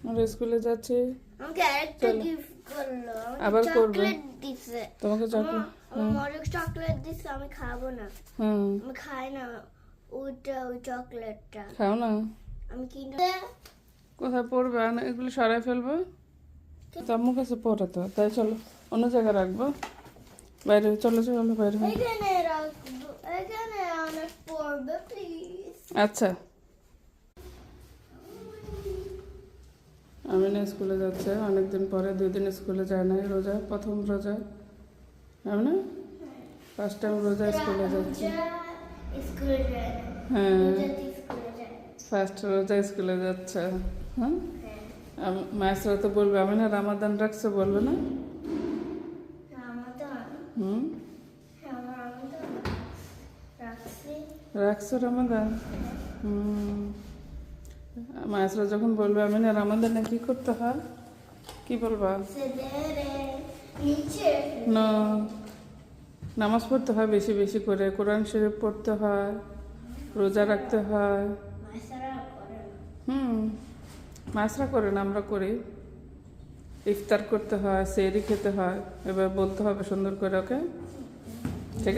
ওরা স্কুলে যাচ্ছে। আমাকে আরেকটা চলো। গিফট করলো, আবার আমাকে করবে? চকলেট দিছে। তোমাকে চকলেট? আমার অনেক চকলেট দিছে, আমি খাবো না। হুম, আমি খাই না ওইটা, ওই চকলেটটা খাও না। আমি কিনে। কোথায় পড়বে? না এগুলো সরাই ফেলবো। আম্মুর কাছে পড়ে তো, তাই চলো অন্য জায়গায় রাখবো। বাইরে চলো, চলো বাইরে। এখানে রাখবো, এখানে অনেক পড়বে প্লিজ। আচ্ছা, আমি না স্কুলে যাচ্ছে অনেকদিন পরে, 2 দিন স্কুলে যায় না, রোজা প্রথম রোজা। আমি না ফার্স্ট টাইম রোজা স্কুলে যাচ্ছি। স্কুলে যায় না, হ্যাঁ, রোজাতে স্কুলে যায়। ফার্স্ট রোজা স্কুলে যাচ্ছে। হ্যাঁ, মায়েরা তো বলবে আমি না রামাদান রাখছে, বলবে না? রামাদান, হুম, আমার রামাদান রাখছি। রাখছো রামাদান? হুম, মায়েরা যখন বলবে আমি না রামাদানে কি করতে হয়, কি বলবা? সেদেরে নিচে না, নামাজ পড়তে হয় বেশি বেশি করে, কোরআন শরীফ পড়তে হয়, রোজা রাখতে হয়। মাসারা করে না। মাছরা করে না, আমরা করি। ইফতার করতে হয়, সেহরি খেতে হয়, এবার বলতে হবে সুন্দর করে, ওকে? ঠিক আছে।